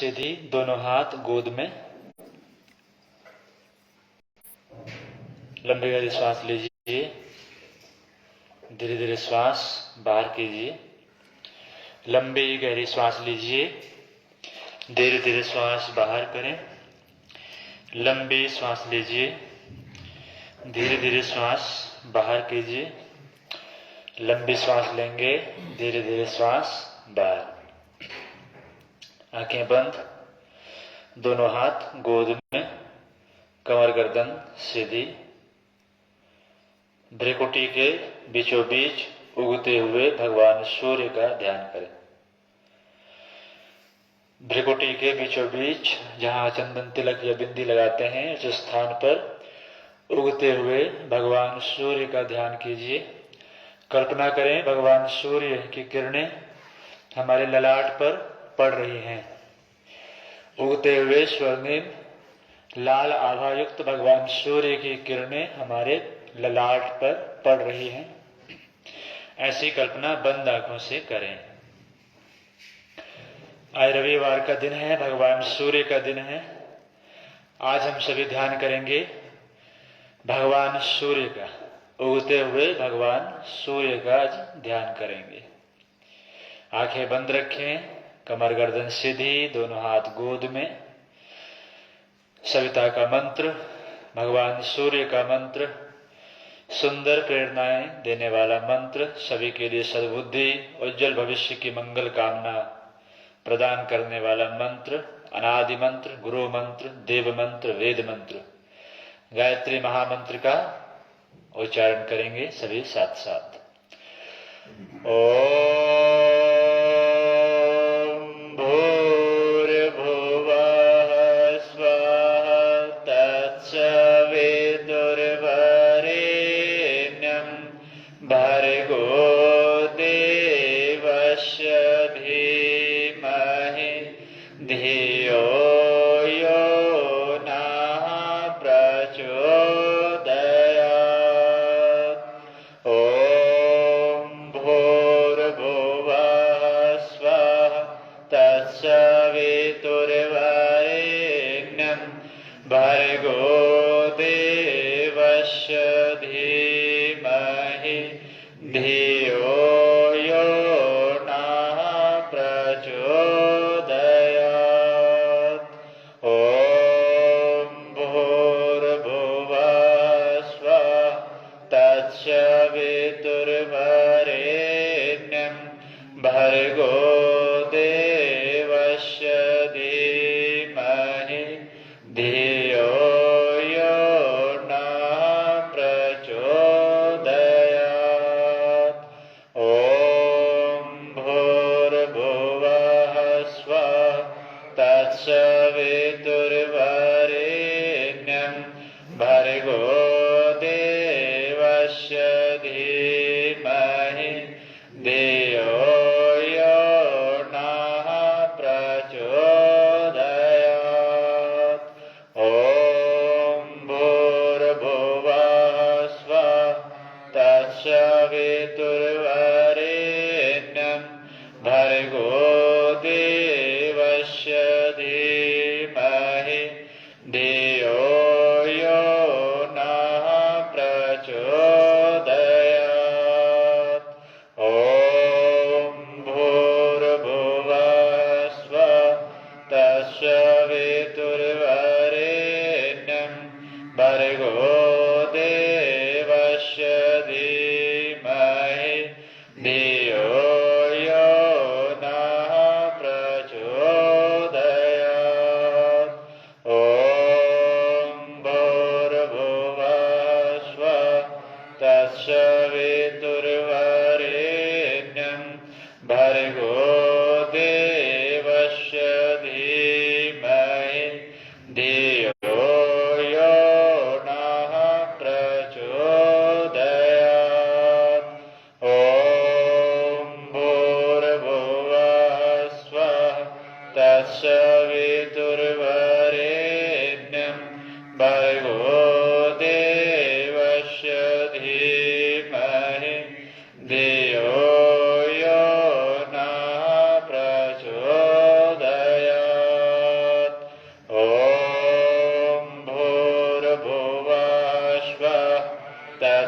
सीधी, दोनों हाथ गोद में। लंबी गहरी श्वास लीजिए, धीरे धीरे श्वास बाहर कीजिए। लंबी गहरी श्वास लीजिए, धीरे धीरे श्वास बाहर करें। लंबी श्वास लीजिए, धीरे धीरे श्वास बाहर कीजिए। लंबी श्वास लेंगे, धीरे धीरे श्वास बाहर। आंखें बंद, दोनों हाथ गोद में, कमर गर्दन सीधी। भ्रिकुटी के बीचों बीच उगते हुए भगवान सूर्य का ध्यान करें। भ्रिकुटी के बीचों बीच जहां चंदन तिलक या बिंदी लगाते हैं, उस स्थान पर उगते हुए भगवान सूर्य का ध्यान कीजिए। कल्पना करें भगवान सूर्य की किरणें हमारे ललाट पर पड़ रही हैं। उगते हुए स्वर्णिम लाल आभायुक्त भगवान सूर्य की किरणें हमारे ललाट पर पड़ रही हैं। ऐसी कल्पना बंद आंखों से करें। आज रविवार का दिन है, भगवान सूर्य का दिन है। आज हम सभी ध्यान करेंगे भगवान सूर्य का, उगते हुए भगवान सूर्य का आज ध्यान करेंगे। आंखें बंद रखें, कमर गर्दन सीधी, दोनों हाथ गोद में। सविता का मंत्र, भगवान सूर्य का मंत्र, सुंदर प्रेरणाएं देने वाला मंत्र, सभी के लिए सद्बुद्धि, उज्जवल भविष्य की मंगल कामना प्रदान करने वाला मंत्र, अनादि मंत्र, गुरु मंत्र, देव मंत्र, वेद मंत्र, गायत्री महामंत्र का उच्चारण करेंगे सभी साथ साथ।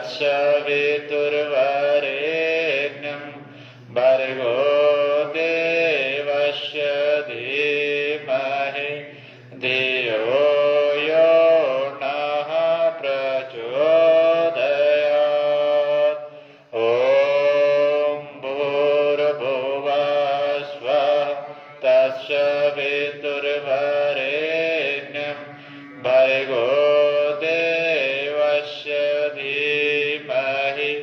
तत्सवितुर्वरेण्यं भर्गो देवस्य धीमहि धियो यो नः प्रचोदयात्। ॐ भूर्भुवः स्वः तत्सवितुर्वरेण्यं भर्गो देवस्य धीमहि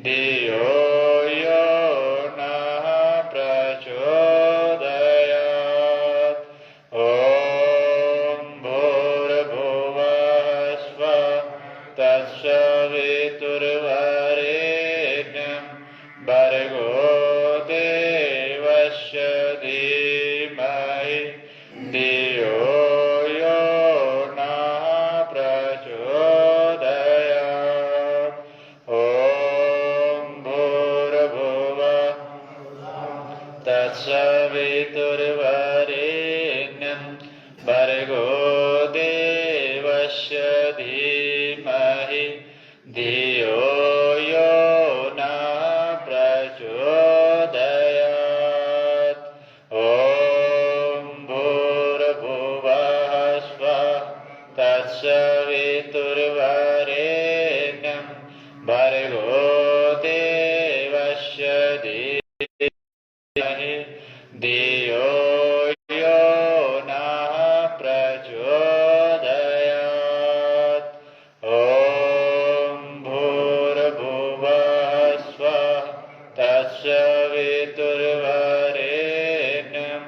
धियो यो नः प्रचोदयात्। ॐ भूर्भुवः स्वः तत्सवितुर्वरेण्यं भर्गो देवस्य धीमहि धियो यो नः प्रचोदयात्। ॐ भूर्भुवः तत्सवितुर्वरेण्यं भर्गो देवस्य धीमहि धियो यो नः प्रचोदयात्। ॐ भूर्भुवः स्वः तत्सवितुर्वरेण्यं भर्गो देवस्य धीमहि धियो यो नः प्रचोदयात्। ॐ भूर्भुवः स्वः तत्सवितुर्वरेण्यं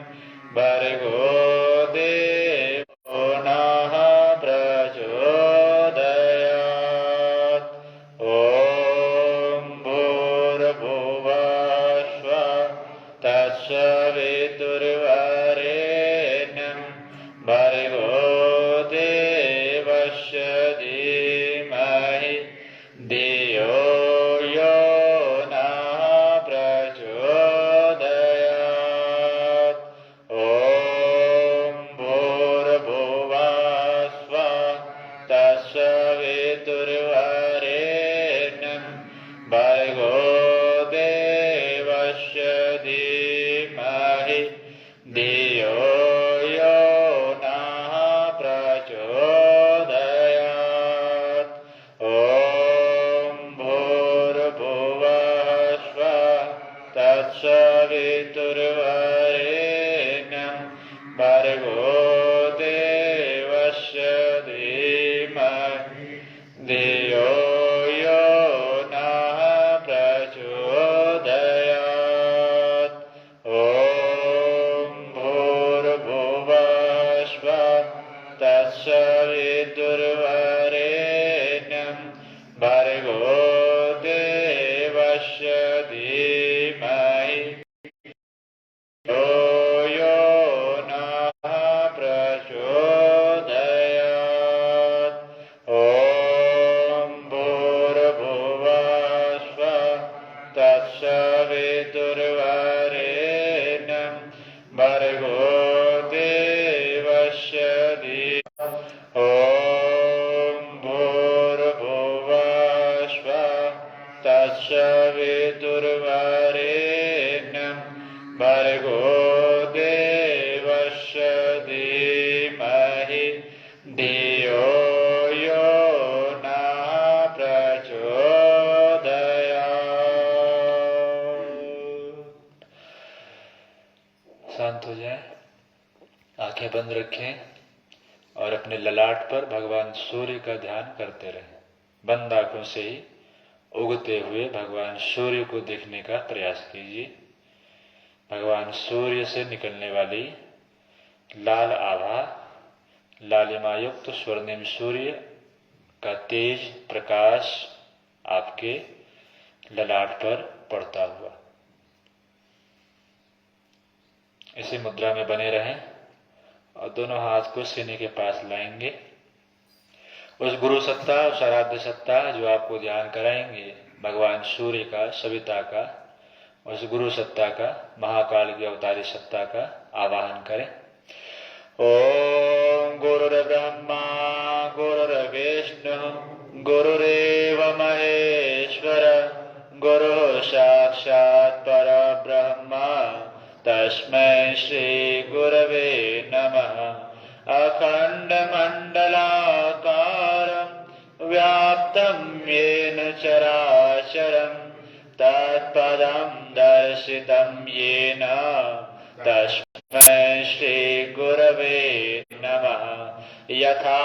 भर्गो देवो नः प्रचोदयात्। ॐ भूर्भुवः स्वः तत्सवितुर्वरेण्यं भर्गो देवस्य धीमहि धियो यो नः प्रचोदयात्। ॐ भूर्भुवः स्वः तत्सवितुर्वरेण्यं भर्गो देवस्य धीमहि धियो यो नः प्रचोदयात्। ॐ भूर्भुवः स्वः तत्सवितुर्वरेण्यं भर्गो देवस्य धीमहि धियो यो नः प्रचोदयात्। ॐ भूर्भुवः स्वः तत्सवितुर्वरेण्यं भर्गो देवस्य धीमहि धियो यो नः प्रचोदयात्। ॐ भूर्भुवः स्वः तत्सवितुर्वरेण्यं भर्गो देवस्य धीमहि ॐ भूर्भुवः स्वः तत्सवितुर्वरेण्यं भर्गो देवस्य धीमहि धियो यो नः प्रचोदयात्। शांत हो जाए, आंखें बंद रखें और अपने ललाट पर भगवान सूर्य का ध्यान करते रहें। बंद आंखों से ही उगते हुए भगवान सूर्य को देखने का प्रयास कीजिए। भगवान सूर्य से निकलने वाली लाल आभा, लालिमा युक्त स्वर्णिम सूर्य का तेज प्रकाश आपके ललाट पर पड़ता हुआ। इसी मुद्रा में बने रहें और दोनों हाथ को सीने के पास लाएंगे। उस गुरु सत्ता, उस आराध्य सत्ता जो आपको ध्यान कराएंगे, भगवान सूर्य का, सविता का, उस गुरु सत्ता का, महाकाल की अवतारी सत्ता का आवाहन करें। ओम गुरुर्ब्रह्मा गुरुर्विष्णु गुरुरेव महेश्वर गुरु साक्षात् परब्रह्म तस्मै श्री गुरवे नमः। अखण्डमण्डलाकारं व्याप्तं येन चराचरं तत्पदं दर्शितं येन तस्मै श्री गुरवे नमः। यथा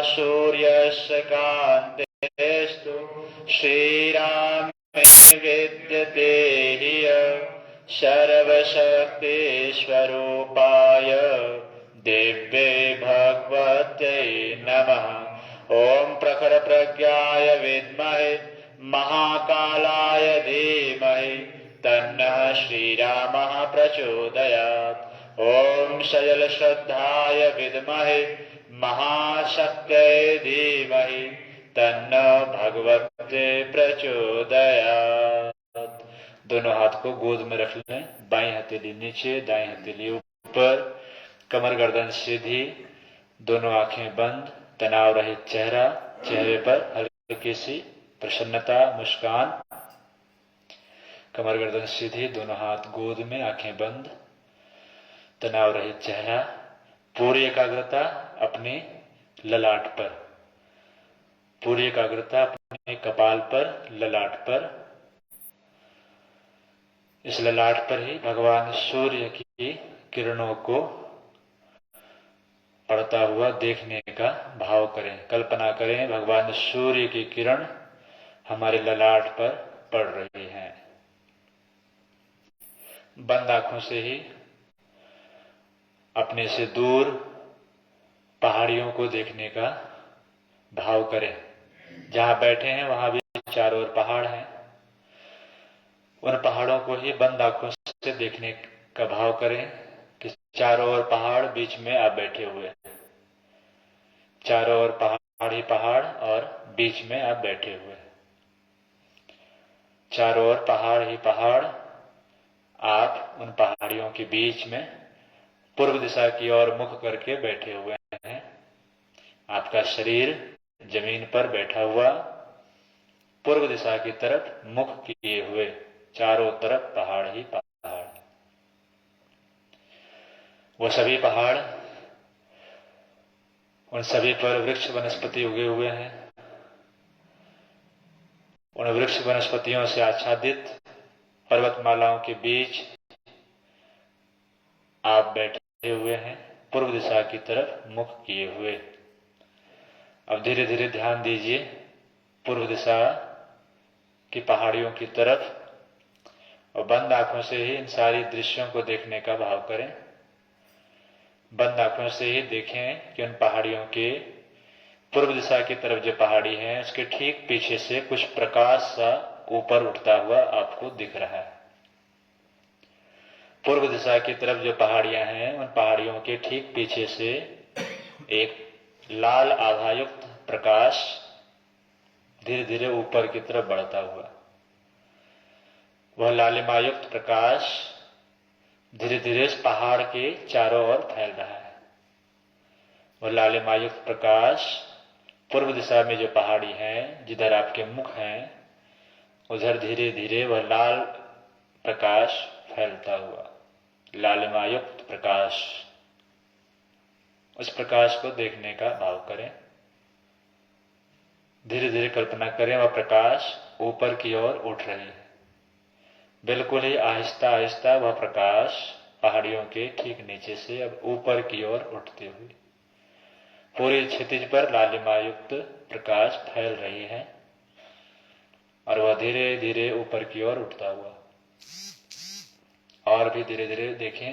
सूर्यस्य कान्तेस्तु श्रीरामे विद्यते ह्य सर्वशक्तिस्वरूपाय दिव्ये भगवते नमः। ॐ प्रखरप्रज्ञाय विद्महे महाकालाय धीमहि तन्नः श्रीरामः प्रचोदयात्। ॐ सजलश्रद्धाय विद्महे महाशक्त्यै धीमहि तन्नः भगवते प्रचोदयात्। दोनों हाथ को गोद में रख लें, बाईं हथेली नीचे दाईं हथेली ऊपर, कमर गर्दन सीधी, दोनों आंखें बंद, तनाव रहित चेहरा, चेहरे पर हल्की सी प्रसन्नता मुस्कान। कमर गर्दन सीधी, दोनों हाथ गोद में, आंखें बंद, तनाव रहित चेहरा। पूरी एकाग्रता अपने ललाट पर, पूरी एकाग्रता अपने कपाल पर, ललाट पर। इस ललाट पर ही भगवान सूर्य की किरणों को पड़ता हुआ देखने का भाव करें। कल्पना करें भगवान सूर्य की किरण हमारे ललाट पर पड़ रही है। बंद आंखों से ही अपने से दूर पहाड़ियों को देखने का भाव करें। जहां बैठे हैं वहां भी चारों ओर पहाड़ हैं। उन पहाड़ों को ही बंद आंखों से देखने का भाव करें कि चारों ओर पहाड़, बीच में आप बैठे हुए हैं। चारों ओर पहाड़ ही पहाड़ और बीच में आप बैठे हुए हैं। चारों ओर पहाड़ ही पहाड़, आप उन पहाड़ियों के बीच में पूर्व दिशा की ओर मुख करके बैठे हुए हैं। आपका शरीर जमीन पर बैठा हुआ, पूर्व दिशा की तरफ मुख किए हुए, चारों तरफ पहाड़ ही पहाड़। वो सभी पहाड़, उन सभी पर वृक्ष वनस्पति उगे हुए हैं। उन वृक्ष वनस्पतियों से आच्छादित पर्वतमालाओं के बीच आप बैठे हुए हैं, पूर्व दिशा की तरफ मुख किए हुए। अब धीरे धीरे ध्यान दीजिए पूर्व दिशा की पहाड़ियों की तरफ, और बंद आंखों से ही इन सारी दृश्यों को देखने का भाव करें। बंद आंखों से ही देखें कि उन पहाड़ियों के पूर्व दिशा की तरफ जो पहाड़ी है उसके ठीक पीछे से कुछ प्रकाश सा ऊपर उठता हुआ आपको दिख रहा है। पूर्व दिशा की तरफ जो पहाड़ियां हैं उन पहाड़ियों के ठीक पीछे से एक लाल आभायुक्त प्रकाश धीरे धीरे ऊपर की तरफ बढ़ता हुआ, वह लालिमायुक्त प्रकाश धीरे धीरे इस पहाड़ के चारों ओर फैल रहा है। वह लालिमायुक्त प्रकाश पूर्व दिशा में जो पहाड़ी है, जिधर आपके मुख हैं, उधर धीरे धीरे वह लाल प्रकाश फैलता हुआ, लालिमायुक्त प्रकाश। उस प्रकाश को देखने का भाव करें। धीरे धीरे कल्पना करें वह प्रकाश ऊपर की ओर उठ रही है। बिल्कुल ही आहिस्ता आहिस्ता वह प्रकाश पहाड़ियों के ठीक नीचे से अब ऊपर की ओर उठती हुई पूरी क्षितिज पर लालिमायुक्त प्रकाश फैल रही है, और वह धीरे धीरे ऊपर की ओर उठता हुआ और भी धीरे धीरे देखें,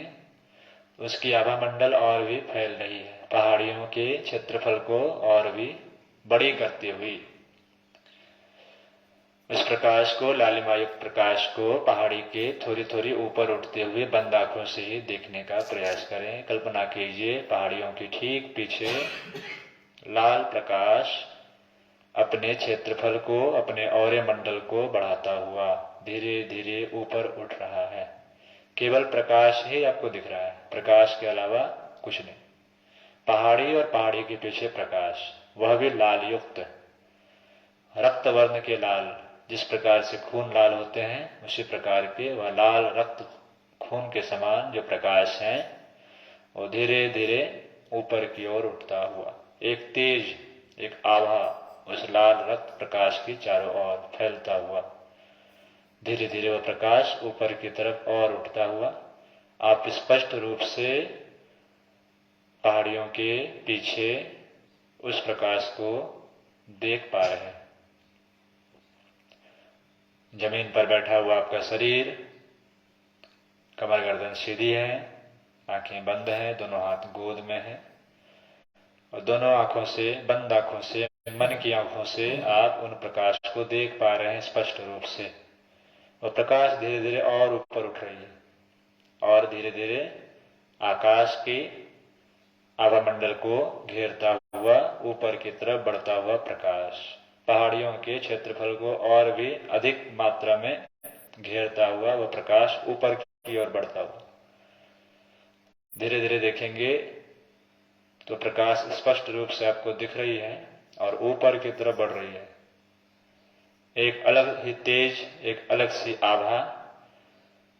उसकी आभा मंडल और भी फैल रही है, पहाड़ियों के क्षेत्रफल को और भी बड़ी करती हुई। इस प्रकाश को, लालिमायुक्त प्रकाश को पहाड़ी के थोड़ी थोड़ी ऊपर उठते हुए बंद आंखों से ही देखने का प्रयास करें। कल्पना कीजिए पहाड़ियों के ठीक पीछे लाल प्रकाश अपने क्षेत्रफल को, अपने औरे मंडल को बढ़ाता हुआ धीरे धीरे ऊपर उठ रहा है। केवल प्रकाश ही आपको दिख रहा है, प्रकाश के अलावा कुछ नहीं। पहाड़ी और पहाड़ी के पीछे प्रकाश, वह भी लाल युक्त, रक्त वर्ण के लाल, जिस प्रकार से खून लाल होते हैं उसी प्रकार के वह लाल रक्त खून के समान जो प्रकाश है वो धीरे धीरे ऊपर की ओर उठता हुआ एक तेज, एक आभा उस लाल रक्त प्रकाश की चारों ओर फैलता हुआ धीरे धीरे वह प्रकाश ऊपर की तरफ और उठता हुआ आप स्पष्ट रूप से पहाड़ियों के पीछे उस प्रकाश को देख पा रहे हैं। जमीन पर बैठा हुआ आपका शरीर, कमर गर्दन सीधी है, आंखें बंद हैं, दोनों हाथ गोद में हैं और दोनों आंखों से, बंद आंखों से, मन की आंखों से आप उन प्रकाश को देख पा रहे हैं स्पष्ट रूप से। और प्रकाश धीरे धीरे और ऊपर उठ रही है और धीरे धीरे आकाश की आभामंडल को घेरता हुआ ऊपर की तरफ बढ़ता हुआ प्रकाश पहाड़ियों के क्षेत्रफल को और भी अधिक मात्रा में घेरता हुआ वह प्रकाश ऊपर की ओर बढ़ता हुआ धीरे धीरे देखेंगे तो प्रकाश स्पष्ट रूप से आपको दिख रही है और ऊपर की तरफ बढ़ रही है। एक अलग ही तेज, एक अलग सी आभा,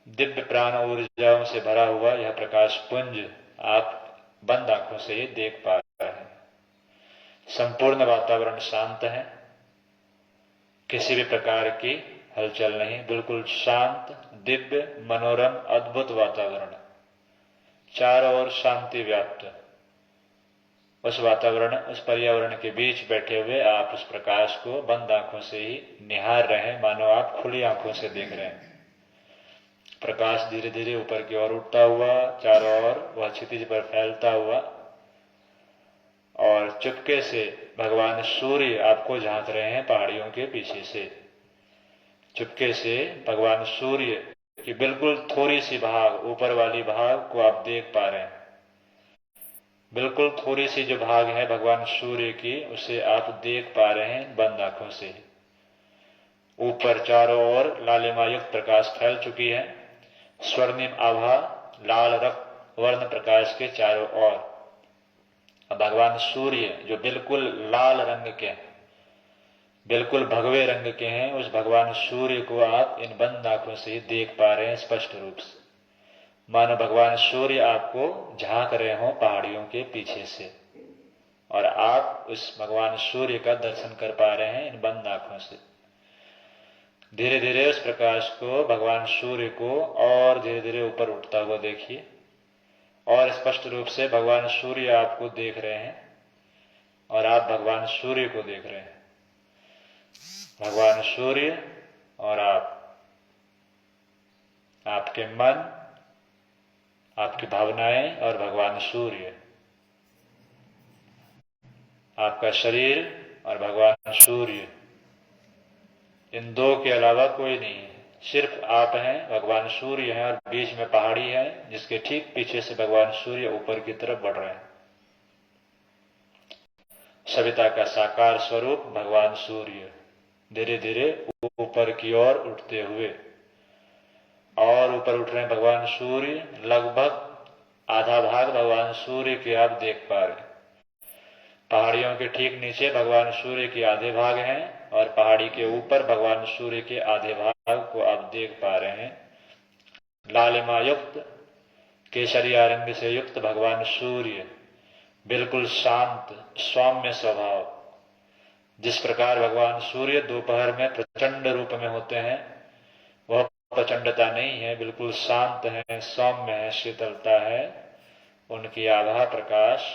दिव्य प्राण ऊर्जाओं से भरा हुआ यह प्रकाश पुंज आप बंद आंखों से ही देख पा रहे हैं। संपूर्ण वातावरण शांत है, किसी भी प्रकार की हलचल नहीं, बिल्कुल शांत, दिव्य, मनोरम, अद्भुत वातावरण, चारों ओर शांति व्याप्त। उस वातावरण, उस पर्यावरण के बीच बैठे हुए आप उस प्रकाश को बंद आंखों से ही निहार रहे हैं, मानो आप खुली आंखों से देख रहे हैं। प्रकाश धीरे धीरे ऊपर की ओर उठता हुआ चारों ओर वह क्षितिज पर फैलता हुआ और चुपके से भगवान सूर्य आपको झांक रहे हैं पहाड़ियों के पीछे से। चुपके से भगवान सूर्य की बिल्कुल थोड़ी सी भाग, ऊपर वाली भाग को आप देख पा रहे हैं। बिल्कुल थोड़ी सी जो भाग है भगवान सूर्य की, उसे आप देख पा रहे हैं बंद आंखों से। ऊपर चारों ओर लालिमा युक्त प्रकाश फैल चुकी है, स्वर्णिम आभा लाल रक्त वर्ण प्रकाश के चारों ओर। भगवान सूर्य जो बिल्कुल लाल रंग के, बिल्कुल भगवे रंग के हैं, उस भगवान सूर्य को आप इन बंद आंखों से ही देख पा रहे हैं स्पष्ट रूप से, मानो भगवान सूर्य आपको झांक रहे हों पहाड़ियों के पीछे से और आप उस भगवान सूर्य का दर्शन कर पा रहे हैं इन बंद आंखों से। धीरे धीरे उस प्रकाश को, भगवान सूर्य को और धीरे धीरे ऊपर उठता हुआ देखिए और स्पष्ट रूप से भगवान सूर्य आपको देख रहे हैं और आप भगवान सूर्य को देख रहे हैं। भगवान सूर्य और आप, आपके मन, आपकी भावनाएं और भगवान सूर्य, आपका शरीर और भगवान सूर्य, इन दो के अलावा कोई नहीं है, सिर्फ आप हैं, भगवान सूर्य हैं और बीच में पहाड़ी है जिसके ठीक पीछे से भगवान सूर्य ऊपर की तरफ बढ़ रहे हैं। सविता का साकार स्वरूप भगवान सूर्य धीरे धीरे ऊपर की ओर उठते हुए और ऊपर उठ रहे हैं भगवान सूर्य। लगभग आधा भाग भगवान सूर्य के आप देख पा रहे हैं। पहाड़ियों के ठीक नीचे भगवान सूर्य के आधे भाग हैं और पहाड़ी के ऊपर भगवान सूर्य के आधे भाग को आप देख पा रहे हैं। लालिमा युक्त, केसरिया रंग से युक्त भगवान सूर्य, बिल्कुल शांत, सौम्य स्वभाव। जिस प्रकार भगवान सूर्य दोपहर में प्रचंड रूप में होते हैं, वह प्रचंडता नहीं है, बिल्कुल शांत है, सौम्य है, शीतलता है। उनकी आभा प्रकाश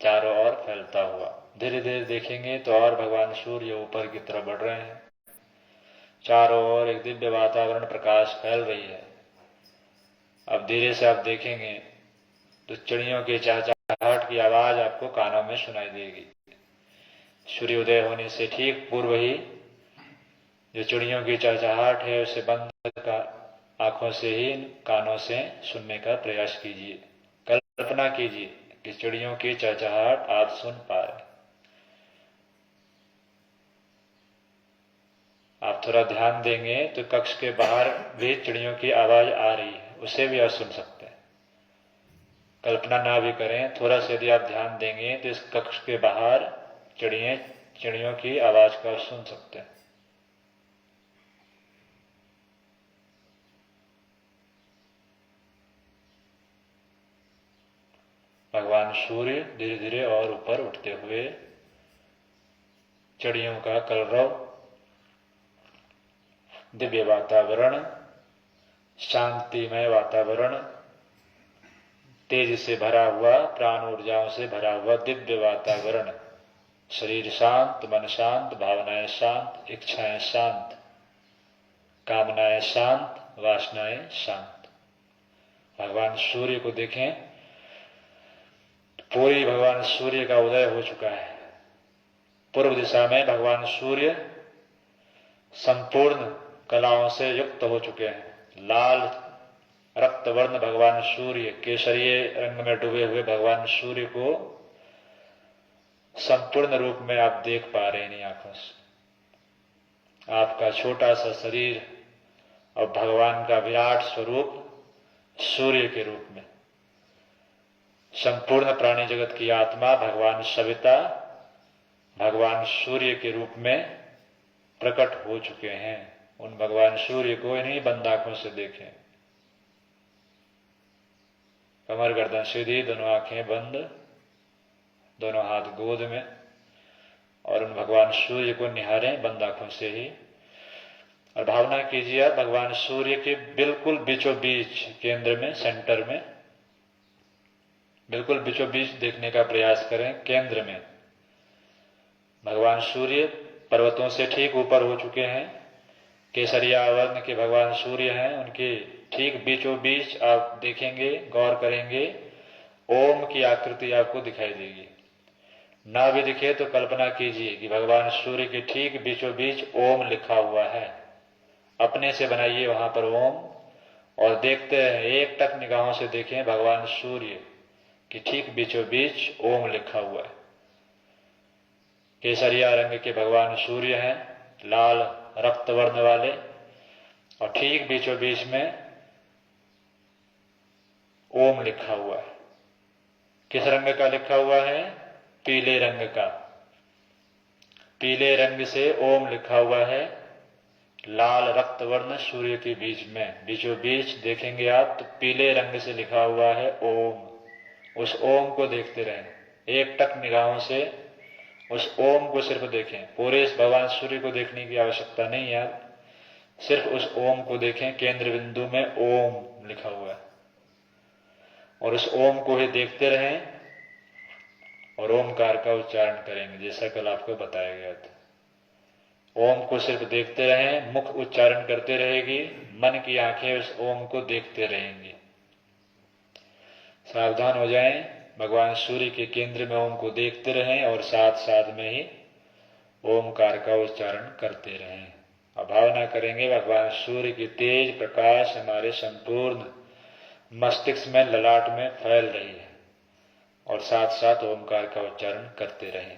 चारों ओर फैलता हुआ धीरे धीरे देखेंगे तो और भगवान सूर्य ऊपर की तरफ बढ़ रहे हैं। चारों ओर एक दिव्य वातावरण प्रकाश फैल रही है। अब धीरे से आप देखेंगे तो चिड़ियों के चहचहाहट की आवाज आपको कानों में सुनाई देगी। सूर्योदय होने से ठीक पूर्व ही जो चिड़ियों की चहचहाहट है उसे बंद कर आंखों से ही, कानों से सुनने का प्रयास कीजिए। कल्पना कीजिए कि चिड़ियों की चहचहाहट आप सुन पा रहे। आप थोड़ा ध्यान देंगे तो कक्ष के बाहर भी चिड़ियों की आवाज आ रही है, उसे भी आप सुन सकते हैं। कल्पना ना भी करें, थोड़ा सा यदि आप ध्यान देंगे तो इस कक्ष के बाहर चिड़ियां चिड़ियों की आवाज का सुन सकते हैं। भगवान सूर्य धीरे धीरे और ऊपर उठते हुए चिड़ियों का कलरव, दिव्य वातावरण, शांतिमय वातावरण, तेज से भरा हुआ, प्राण ऊर्जाओं से भरा हुआ दिव्य वातावरण, शरीर शांत, मन शांत, भावनाएं शांत, इच्छाएं शांत, कामनाएं शांत, वासनाएं शांत। भगवान सूर्य को देखें, पूरी भगवान सूर्य का उदय हो चुका है। पूर्व दिशा में भगवान सूर्य संपूर्ण कलाओं से युक्त हो चुके हैं। लाल रक्तवर्ण भगवान सूर्य, केसरीय रंग में डूबे हुए भगवान सूर्य को संपूर्ण रूप में आप देख पा रहे हैं आंखों से। आपका छोटा सा शरीर और भगवान का विराट स्वरूप सूर्य के रूप में, संपूर्ण प्राणी जगत की आत्मा भगवान सविता भगवान सूर्य के रूप में प्रकट हो चुके हैं। उन भगवान सूर्य को इन्हीं बंद आंखों से देखें। कमर गर्दन सीधी, दोनों आंखें बंद, दोनों हाथ गोद में, और उन भगवान सूर्य को निहारें बंद आंखों से ही। और भावना कीजिए आप भगवान सूर्य के बिल्कुल बीचों बीच, केंद्र में, सेंटर में, बिल्कुल बीचों बीच देखने का प्रयास करें। केंद्र में भगवान सूर्य पर्वतों से ठीक ऊपर हो चुके हैं। केसरिया वर्ण के भगवान सूर्य हैं, उनके ठीक बीचों बीच आप देखेंगे, गौर करेंगे, ओम की आकृति आपको दिखाई देगी। ना भी दिखे तो कल्पना कीजिए कि भगवान सूर्य के ठीक बीचों बीच ओम लिखा हुआ है। अपने से बनाइए वहां पर ओम, और देखते हैं, एक टक निगाहों से देखें भगवान सूर्य कि ठीक बीचों बीच ओम लिखा हुआ है। केसरिया रंग के भगवान सूर्य हैं, लाल रक्त वर्ण वाले, और ठीक बीचों बीच में ओम लिखा हुआ है। किस रंग का लिखा हुआ है? पीले रंग का। पीले रंग से ओम लिखा हुआ है, लाल रक्त वर्ण सूर्य के बीच में, बीचों बीच देखेंगे आप तो पीले रंग से लिखा हुआ है ओम। उस ओम को देखते रहें, एक टक निगाहों से उस ओम को सिर्फ देखें। पूरे इस भगवान सूर्य को देखने की आवश्यकता नहीं है, सिर्फ उस ओम को देखें। केंद्र बिंदु में ओम लिखा हुआ है, और उस ओम को ही देखते रहें और ओमकार का उच्चारण करेंगे, जैसा कल आपको बताया गया था। ओम को सिर्फ देखते रहें, मुख उच्चारण करते रहेगी, मन की आंखें उस ओम को देखते रहेंगी। सावधान हो जाएं, भगवान सूर्य के केंद्र में ओम को देखते रहें और साथ साथ में ही ओमकार का उच्चारण करते रहें। अब भावना करेंगे भगवान सूर्य की तेज प्रकाश हमारे संपूर्ण मस्तिष्क में, ललाट में फैल रही है, और साथ साथ ओमकार का उच्चारण करते रहें।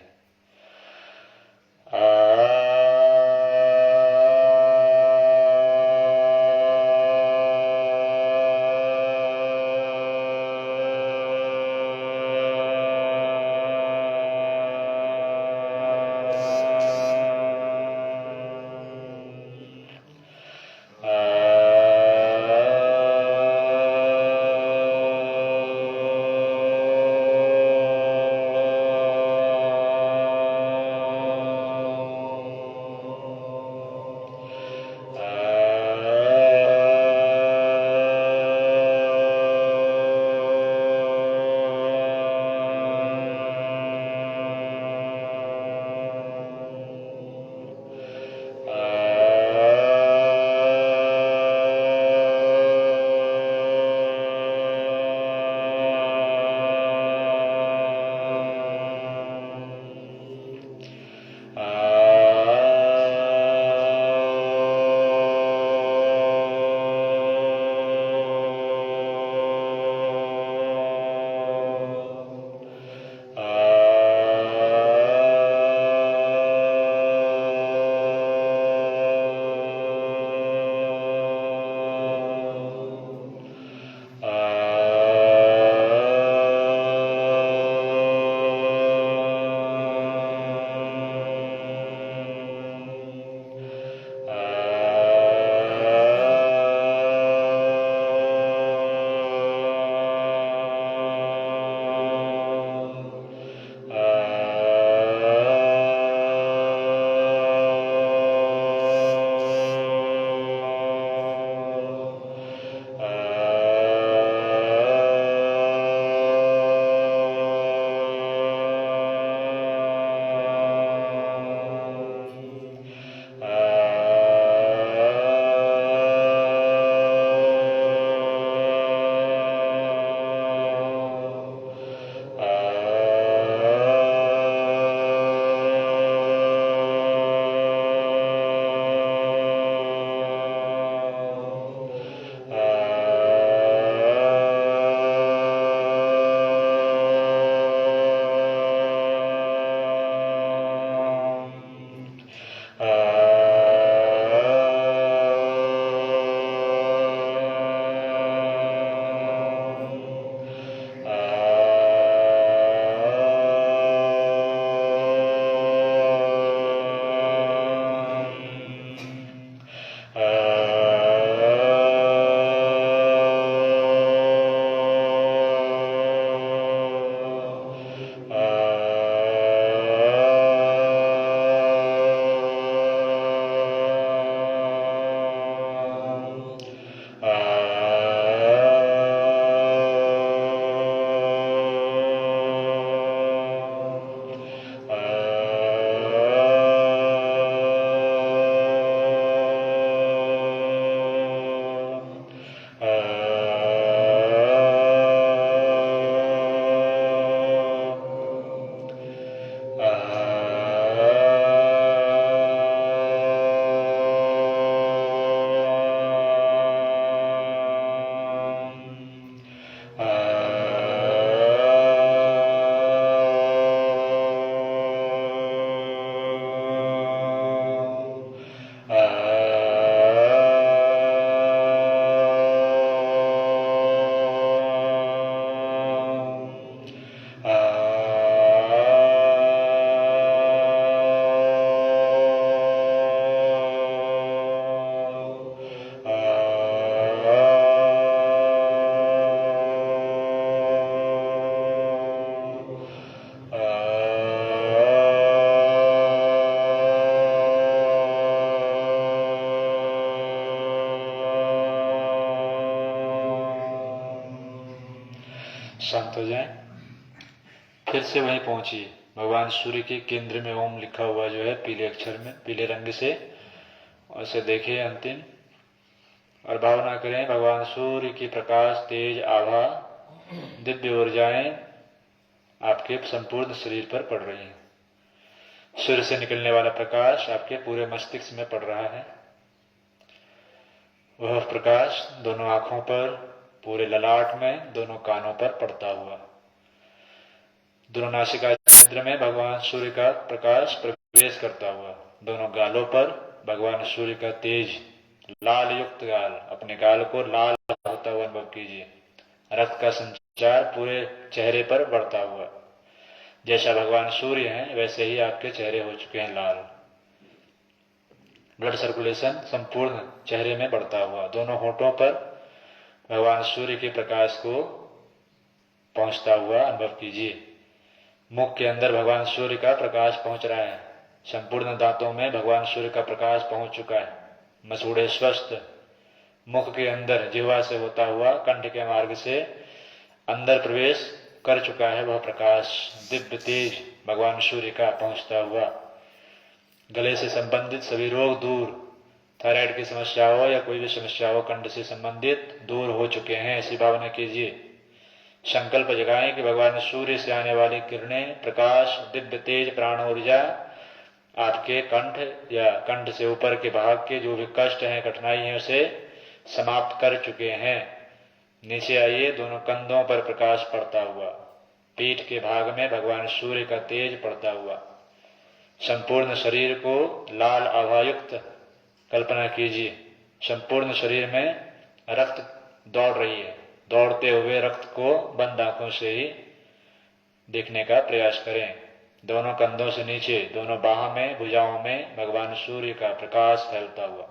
शांत हो जाएं। फिर से वहीं पहुंचिए। भगवान सूर्य के केंद्र में ओम लिखा हुआ जो है पीले अक्षर में, पीले रंग से, उसे देखिए अंतिम, और भावना करें भगवान सूर्य की प्रकाश, तेज, आभा, दिव्य ऊर्जाएं आपके संपूर्ण शरीर पर पड़ रही हैं। सूर्य से निकलने वाला प्रकाश आपके पूरे मस्तिष्क में पड़ रहा है। वह प्रकाश दोनों आंखों पर, पूरे ललाट में, दोनों कानों पर पड़ता हुआ, दोनों नासिका छिद्र में भगवान सूर्य का प्रकाश प्रवेश करता हुआ, दोनों गालों पर भगवान सूर्य का तेज लाल युक्त गाल, अपने गाल को लाल होता हुआ अनुभव कीजिए। रक्त का संचार पूरे चेहरे पर बढ़ता हुआ, जैसा भगवान सूर्य हैं वैसे ही आपके चेहरे हो चुके हैं लाल। ब्लड सर्कुलेशन संपूर्ण चेहरे में बढ़ता हुआ, दोनों होठों पर भगवान सूर्य के प्रकाश को पहुंचता हुआ अनुभव कीजिए। मुख के अंदर भगवान सूर्य का प्रकाश पहुंच रहा है। संपूर्ण दांतों में भगवान सूर्य का प्रकाश पहुंच चुका है। मसूड़े स्वस्थ, मुख के अंदर जिह्वा से होता हुआ कंठ के मार्ग से अंदर प्रवेश कर चुका है वह प्रकाश, दिव्य तेज भगवान सूर्य का पहुंचता हुआ। गले से संबंधित सभी रोग दूर, थायराइड की समस्या हो या कोई भी समस्या हो कंठ से संबंधित, दूर हो चुके हैं, ऐसी भावना कीजिए। संकल्प जगाएं कि भगवान सूर्य से आने वाली किरणें, प्रकाश, दिव्य तेज प्राण ऊर्जा आपके कंठ या कंठ से ऊपर के भाग के जो भी कष्ट हैं, कठिनाई हैं, उसे समाप्त कर चुके हैं। नीचे आइए, दोनों कंधों पर प्रकाश पड़ता हुआ, पीठ के भाग में भगवान सूर्य का तेज पड़ता हुआ, संपूर्ण शरीर को लाल आभायुक्त कल्पना कीजिए। संपूर्ण शरीर में रक्त दौड़ रही है। दौड़ते हुए रक्त को बंद आंखों से ही देखने का प्रयास करें। दोनों कंधों से नीचे, दोनों बाहों में, भुजाओं में भगवान सूर्य का प्रकाश फैलता हुआ,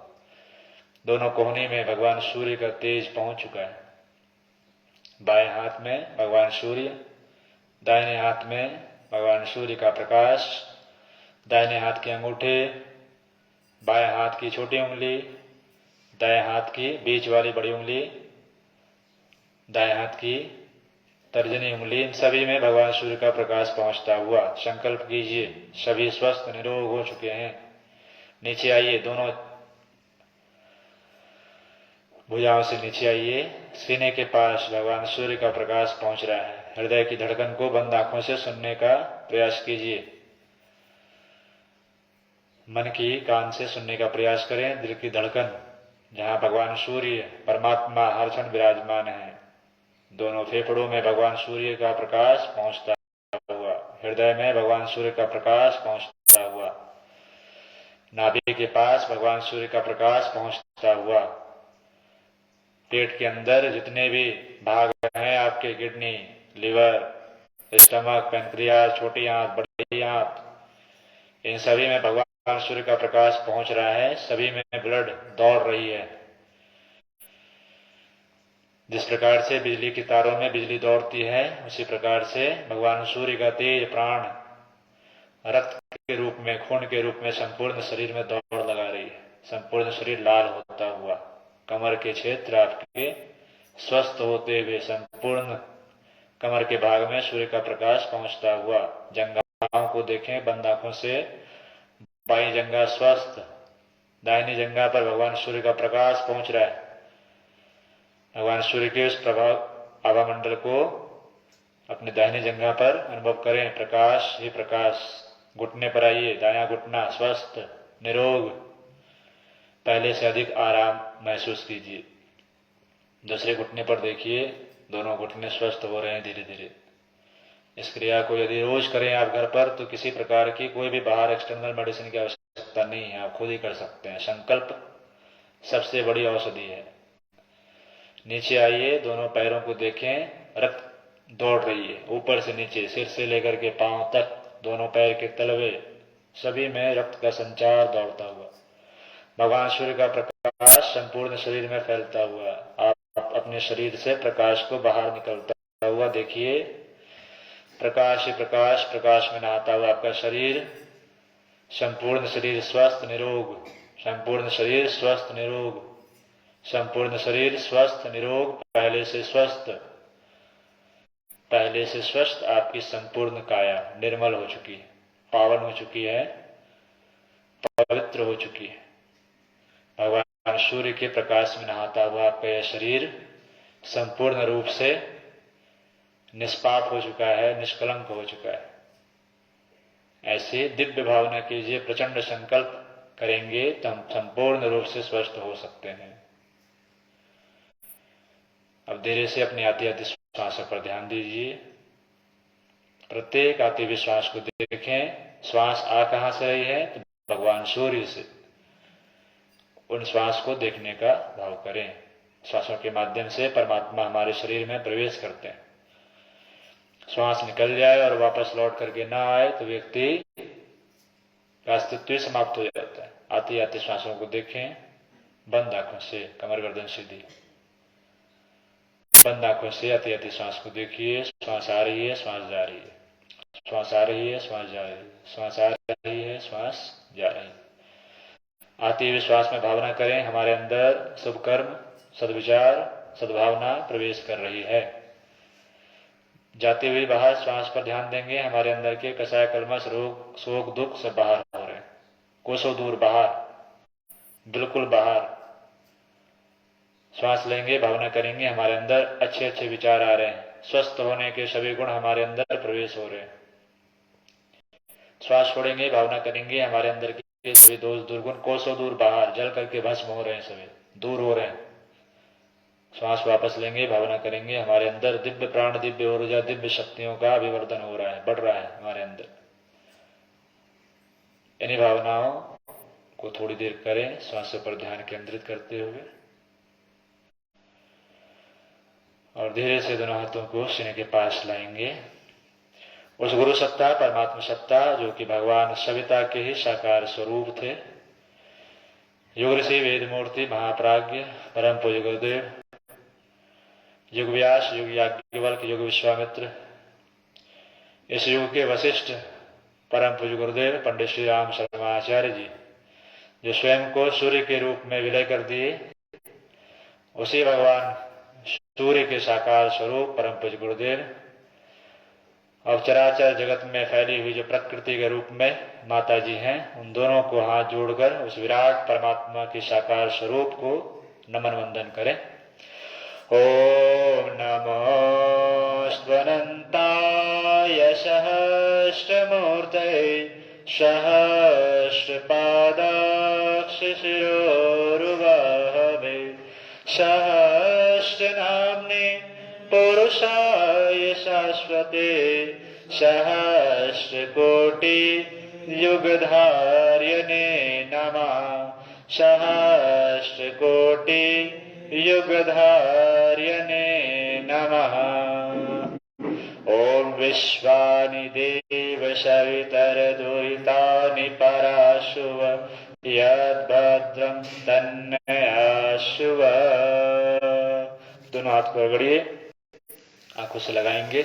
दोनों कोहनी में भगवान सूर्य का तेज पहुंच चुका है। बाएं हाथ में भगवान सूर्य, दाहिने हाथ में भगवान सूर्य का प्रकाश, दाहिने हाथ के अंगूठे, बाएं हाथ की छोटी उंगली, दाएं हाथ की बीच वाली बड़ी उंगली, दाएं हाथ की तर्जनी उंगली, इन सभी में भगवान सूर्य का प्रकाश पहुंचता हुआ। संकल्प कीजिए, सभी स्वस्थ निरोग हो चुके हैं। नीचे आइए, दोनों भुजाओं से नीचे आइए, सीने के पास भगवान सूर्य का प्रकाश पहुंच रहा है। हृदय की धड़कन को बंद आंखों से सुनने का प्रयास कीजिए। मन की कान से सुनने का प्रयास करें। दिल की धड़कन, जहां भगवान सूर्य परमात्मा हर क्षण विराजमान है। दोनों फेफड़ों में भगवान सूर्य का प्रकाश पहुंचता हुआ, हृदय में भगवान सूर्य का प्रकाश पहुंचता हुआ, नाभि के पास भगवान सूर्य का प्रकाश पहुंचता हुआ, पेट के अंदर जितने भी भाग हैं आपके, किडनी, लिवर, स्टमक, पैनक्रियास, छोटी आंत, बड़ी आंत, इन सभी में भगवान सूर्य का प्रकाश पहुंच रहा है। सभी में ब्लड दौड़ रही है। जिस प्रकार से बिजली की तारों में बिजली दौड़ती है, उसी प्रकार से भगवान सूर्य का तेज प्राण रक्त के रूप में, खून के रूप में संपूर्ण शरीर में दौड़ लगा रही है। संपूर्ण शरीर लाल होता हुआ, कमर के क्षेत्र आपके स्वस्थ होते हुए, संपूर्ण कमर के भाग में सूर्य का प्रकाश पहुंचता हुआ। जंघाओं को देखें बंद आंखों से, बाई जंघा स्वस्थ, दाहिनी जंघा पर भगवान सूर्य का प्रकाश पहुंच रहा है। भगवान सूर्य के उस प्रभाव आभामंडल को अपने दाहिने जंघा पर अनुभव करें। प्रकाश ही प्रकाश। घुटने पर आइए, दायां घुटना स्वस्थ, निरोग, पहले से अधिक आराम महसूस कीजिए। दूसरे घुटने पर देखिए, दोनों घुटने स्वस्थ हो रहे हैं धीरे धीरे। इस क्रिया को यदि रोज करें आप घर पर, तो किसी प्रकार की कोई भी बाहर एक्सटर्नल मेडिसिन की आवश्यकता नहीं है, आप खुद ही कर सकते हैं। संकल्प सबसे बड़ी औषधि है। नीचे आइए, दोनों पैरों को देखें, रक्त दौड़ रही है ऊपर से नीचे, सिर से लेकर के पांव तक, दोनों पैर के तलवे, सभी में रक्त का संचार दौड़ता हुआ। भगवान सूर्य का प्रकाश संपूर्ण शरीर में फैलता हुआ। आप अपने शरीर से प्रकाश को बाहर निकलता हुआ देखिए। प्रकाश ही प्रकाश, प्रकाश में नहाता हुआ आपका शरीर, संपूर्ण शरीर स्वस्थ निरोग, संपूर्ण शरीर स्वस्थ निरोग, संपूर्ण शरीर स्वस्थ निरोग, पहले से स्वस्थ, पहले से स्वस्थ आपकी संपूर्ण काया निर्मल हो चुकी है, पावन हो चुकी है, पवित्र हो चुकी है। भगवान सूर्य के प्रकाश में नहाता हुआ आपका यह शरीर संपूर्ण रूप से निष्पाप हो चुका है, निष्कलंक हो चुका है। ऐसे दिव्य भावना कीजिए, प्रचंड संकल्प करेंगे तो हम संपूर्ण रूप से स्वस्थ हो सकते हैं। अब धीरे से अपने आते आते श्वासों पर ध्यान दीजिए। प्रत्येक आते हुए श्वास को देखें। श्वास आ कहां से रही है? तो भगवान सूर्य से। उन श्वास को देखने का भाव करें। श्वासों के माध्यम से परमात्मा हमारे शरीर में प्रवेश करते हैं। श्वास निकल जाए और वापस लौट करके ना आए तो व्यक्ति का अस्तित्व समाप्त हो जाता है। आते आते श्वासों को देखें, बंद आंखों से, कमर गर्दन सीधी, बंद आंखों से आते आते श्वास को देखिए। श्वास आ रही है, श्वास जा रही है, श्वास आ रही है, श्वास जा रही है, श्वास आ रही है, श्वास जा रही है। आते हुए श्वास में भावना करें हमारे अंदर शुभ कर्म, सद्विचार, सद्भावना प्रवेश कर रही है। जाते हुए बाहर श्वास पर ध्यान देंगे। हमारे अंदर के कसाय, कलमश, रोग, शोक, दुख सब बाहर हो रहे हैं, कोसों दूर बाहर, बिल्कुल बाहर। श्वास लेंगे, भावना करेंगे हमारे अंदर अच्छे अच्छे विचार आ रहे हैं, स्वस्थ होने के सभी गुण हमारे अंदर प्रवेश हो रहे हैं। श्वास छोड़ेंगे, भावना करेंगे हमारे अंदर के सभी दोष, दुर्गुण कोसों दूर बाहर जल करके भस्म हो रहे हैं, सभी दूर हो रहे हैं। श्वास वापस लेंगे, भावना करेंगे हमारे अंदर दिव्य प्राण, दिव्य ऊर्जा, दिव्य शक्तियों का अभिवर्धन हो रहा है, बढ़ रहा है हमारे अंदर। इन्हीं भावनाओं को थोड़ी देर करें, श्वासों पर ध्यान केंद्रित करते हुए। और धीरे से दोनों हाथों को सीने के पास लाएंगे। उस गुरु सत्ता, परमात्मा सत्ता, जो कि भगवान सविता के ही साकार स्वरूप थे, युग ऋषि, वेद मूर्ति, महाप्राज्ञ, परम पूज्य गुरुदेव, युग व्यास, युग याज्ञवल्क्य, युग विश्वामित्र, इस युग के वशिष्ठ परम पूज्य गुरुदेव पंडित श्री राम शर्मा आचार्य जी, जो स्वयं को सूर्य के रूप में विलय कर दिए, उसी भगवान सूर्य के साकार स्वरूप परम पूज्य गुरुदेव और चराचर जगत में फैली हुई जो प्रकृति के रूप में माता जी हैं, उन दोनों को हाथ जोड़कर उस विराट परमात्मा के साकार स्वरूप को नमन वंदन करें। ओम नमो स्वनंताय सहस्रमूर्तये सहस्रपादाक्ष शिरोरुबाहवे सहस्रनाम्ने पुरुषाय शाश्वते सहस्रकोटि युगधार्यने नमः सहस्रकोटि युगधार्यने नमः। ओम विश्वानि देव सवितरदुरितानि पराशुव यद्भद्रं तन्नयाशुव। दोनों हाथ को रगड़िए, आंखों से लगाएंगे।